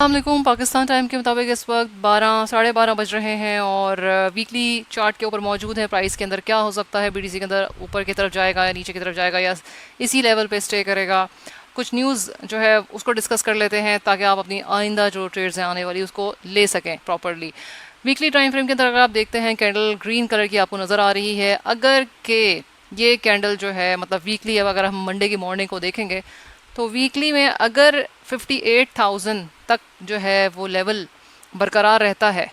अस्सलामुअलैकुम। पाकिस्तान टाइम के मुताबिक इस वक्त 12 साढ़े 12 बज रहे हैं और वीकली चार्ट के ऊपर मौजूद है प्राइस के अंदर क्या हो सकता है। बीटीसी के अंदर ऊपर की तरफ जाएगा या नीचे की तरफ जाएगा या इसी लेवल पे स्टे करेगा। कुछ न्यूज़ जो है उसको डिस्कस कर लेते हैं ताकि आप अपनी आइंदा जो ट्रेड्स हैं आने वाली उसको ले सकें प्रॉपरली। वीकली टाइम फ्रेम के अंदर अगर आप देखते हैं कैंडल ग्रीन कलर की आपको नज़र आ रही है। अगर के ये कैंडल जो है मतलब वीकली, अब अगर हम मंडे की मॉर्निंग को देखेंगे तो वीकली में अगर 58,000 तक जो है वो लेवल बरकरार रहता है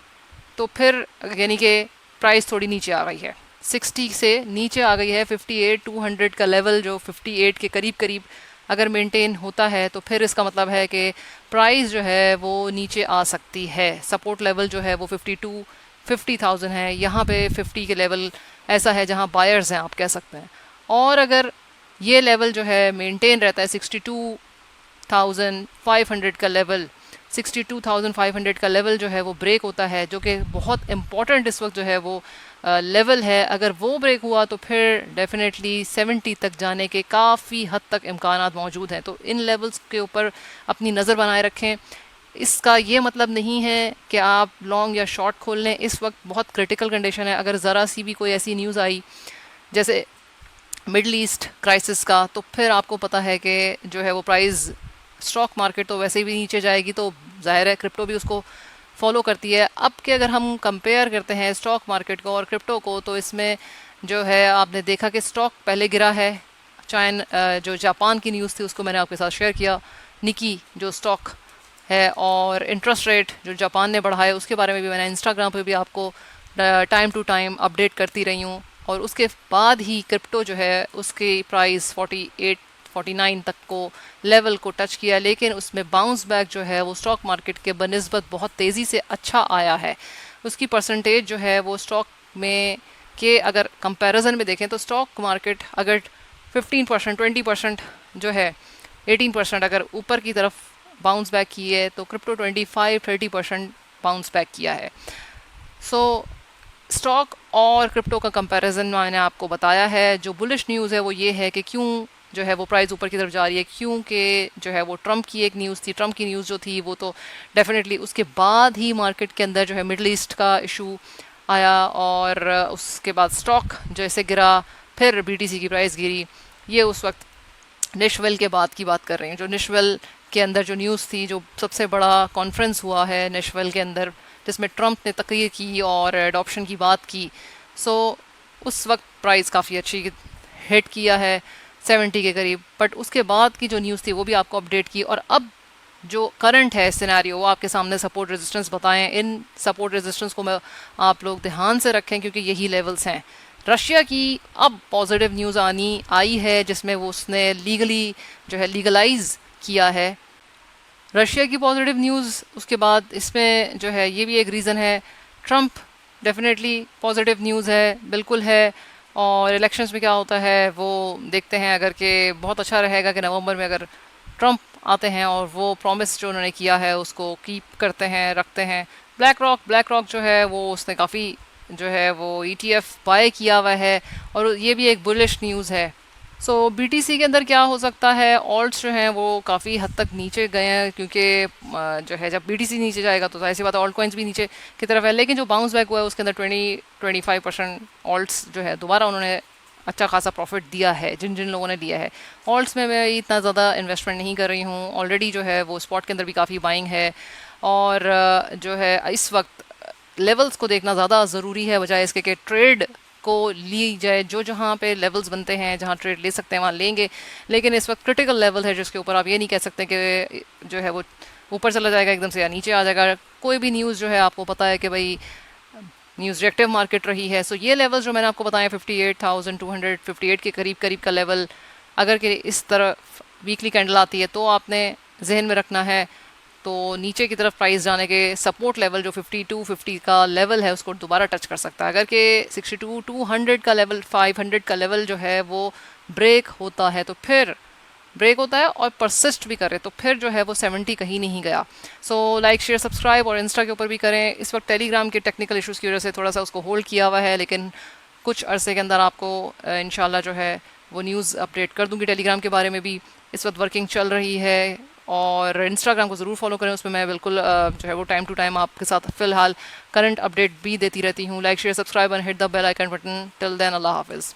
तो फिर यानी कि प्राइस थोड़ी नीचे आ गई है, 60 से नीचे आ गई है। 58,200 का लेवल जो 58 के करीब करीब अगर मेंटेन होता है तो फिर इसका मतलब है कि प्राइस जो है वो नीचे आ सकती है। सपोर्ट लेवल जो है वो 50,000 है। यहाँ पे 50 के लेवल ऐसा है जहाँ बायर्स हैं आप कह सकते हैं। और अगर ये लेवल जो है मेंटेन रहता है 62,500 का लेवल, 62,500 का लेवल जो है वो ब्रेक होता है, जो कि बहुत इंपॉर्टेंट इस वक्त जो है वो लेवल है। अगर वो ब्रेक हुआ तो फिर डेफिनेटली 70 तक जाने के काफ़ी हद तक इम्कानात मौजूद हैं। तो इन लेवल्स के ऊपर अपनी नज़र बनाए रखें। इसका ये मतलब नहीं है कि आप लॉन्ग या शॉर्ट खोल लें। इस वक्त बहुत क्रिटिकल कंडीशन है। अगर ज़रा सी भी कोई ऐसी न्यूज़ आई जैसे मिडल ईस्ट क्राइसिस का, तो फिर आपको पता है कि जो है वो प्राइस स्टॉक मार्केट तो वैसे भी नीचे जाएगी, तो जाहिर है क्रिप्टो भी उसको फॉलो करती है। अब के अगर हम कंपेयर करते हैं स्टॉक मार्केट को और क्रिप्टो को तो इसमें जो है आपने देखा कि स्टॉक पहले गिरा है। जो जापान की न्यूज़ थी उसको मैंने आपके साथ शेयर किया, निकी जो स्टॉक है, और इंटरेस्ट रेट जो जापान ने बढ़ाया उसके बारे में भी मैंने इंस्टाग्राम पे भी आपको टाइम टू टाइम अपडेट करती रही हूँ। और उसके बाद ही क्रिप्टो जो है उसकी प्राइस 48 49 तक को लेवल को टच किया, लेकिन उसमें बाउंस बैक जो है वो स्टॉक मार्केट के बनिस्बत बहुत तेज़ी से अच्छा आया है। उसकी परसेंटेज जो है वो स्टॉक में के अगर कंपैरिजन में देखें तो स्टॉक मार्केट अगर 15%, 20% जो है 18% अगर ऊपर की तरफ बाउंस बैक की है तो क्रिप्टो 25-30% बाउंस बैक किया है। सो स्टॉक और क्रिप्टो का कंपैरिजन मैंने आपको बताया है। जो बुलिश न्यूज़ है वो ये है कि क्यों जो है वो प्राइस ऊपर की तरफ जा रही है, क्योंकि जो है वो ट्रंप की एक न्यूज़ थी। ट्रंप की न्यूज़ जो थी वो तो डेफिनेटली उसके बाद ही मार्केट के अंदर जो है मिडल ईस्ट का इशू आया और उसके बाद स्टॉक जैसे गिरा, फिर बीटीसी की प्राइस गिरी। ये उस वक्त निशवेल के बाद की बात कर रहे हैं। जो निशवेल के अंदर जो न्यूज़ थी, जो सबसे बड़ा कॉन्फ्रेंस हुआ है निशवेल के अंदर जिसमें ट्रंप ने तकरीर की और एडॉप्शन की बात की, सो उस वक्त प्राइस काफ़ी अच्छी हिट किया है 70 के करीब। बट उसके बाद की जो न्यूज़ थी वो भी आपको अपडेट की। और अब जो करंट है सिनेरियो वो आपके सामने सपोर्ट रेजिस्टेंस बताएं। इन सपोर्ट रेजिस्टेंस को मैं आप लोग ध्यान से रखें क्योंकि यही लेवल्स हैं। रशिया की अब पॉजिटिव न्यूज़ आई है जिसमें वो उसने लीगली जो है लीगलाइज किया है। रशिया की पॉजिटिव न्यूज़ उसके बाद इसमें जो है ये भी एक रीज़न है। ट्रंप डेफिनेटली पॉजिटिव न्यूज़ है, बिल्कुल है। और इलेक्शंस में क्या होता है वो देखते हैं। अगर के बहुत अच्छा रहेगा कि नवंबर में अगर ट्रंप आते हैं और वो प्रॉमिस जो उन्होंने किया है उसको कीप करते हैं, रखते हैं। ब्लैक रॉक जो है वो उसने काफ़ी जो है वो ईटीएफ बाय किया हुआ है और ये भी एक बुलिश न्यूज़ है। सो बीटीसी के अंदर क्या हो सकता है, ऑल्ट्स जो हैं वो काफ़ी हद तक नीचे गए हैं क्योंकि जो है जब बीटीसी नीचे जाएगा तो ऐसी बात है ऑल्ट कॉइन्स भी नीचे की तरफ है। लेकिन जो बाउंस बैक हुआ है उसके अंदर 20-25% ऑल्ट्स जो है दोबारा उन्होंने अच्छा खासा प्रॉफिट दिया है जिन जिन लोगों ने दिया है। ऑल्ट्स में मैं इतना ज़्यादा इन्वेस्टमेंट नहीं कर रही हूँ। ऑलरेडी जो है वो स्पॉट के अंदर भी काफ़ी बाइंग है और जो है इस वक्त लेवल्स को देखना ज़्यादा ज़रूरी है बजाय इसके कि ट्रेड को ली जाए। जो जहाँ पे लेवल्स बनते हैं जहाँ ट्रेड ले सकते हैं वहाँ लेंगे, लेकिन इस वक्त क्रिटिकल लेवल है जिसके ऊपर आप ये नहीं कह सकते कि जो है वो ऊपर चला जाएगा एकदम से या नीचे आ जाएगा। कोई भी न्यूज़ जो है आपको पता है कि भाई न्यूज़ रिएक्टिव मार्केट रही है। सो ये लेवल्स जो मैंने आपको बताया 58,200 58 के करीब करीब का लेवल अगर कि इस तरह वीकली कैंडल आती है तो आपने जहन में रखना है। तो नीचे की तरफ प्राइस जाने के सपोर्ट लेवल जो 52-50 का लेवल है उसको दोबारा टच कर सकता है। अगर कि 62-200 का लेवल 500 का लेवल जो है वो ब्रेक होता है तो फिर ब्रेक होता है और परसिस्ट भी करे तो फिर जो है वो 70 कहीं नहीं गया। सो लाइक शेयर सब्सक्राइब और इंस्टा के ऊपर भी करें। इस वक्त टेलीग्राम के टेक्निकल इश्यूज़ की वजह से थोड़ा सा उसको होल्ड किया हुआ है, लेकिन कुछ अरसे के अंदर आपको इंशाल्लाह जो है वो न्यूज़ अपडेट कर दूंगी। टेलीग्राम के बारे में भी इस वक्त वर्किंग चल रही है और इंस्टाग्राम को ज़रूर फॉलो करें, उसमें मैं बिल्कुल जो है वो टाइम टू टाइम आपके साथ फ़िलहाल करंट अपडेट भी देती रहती हूँ. Like share subscribe and hit the bell icon button. Till then अल्लाह हाफिज़.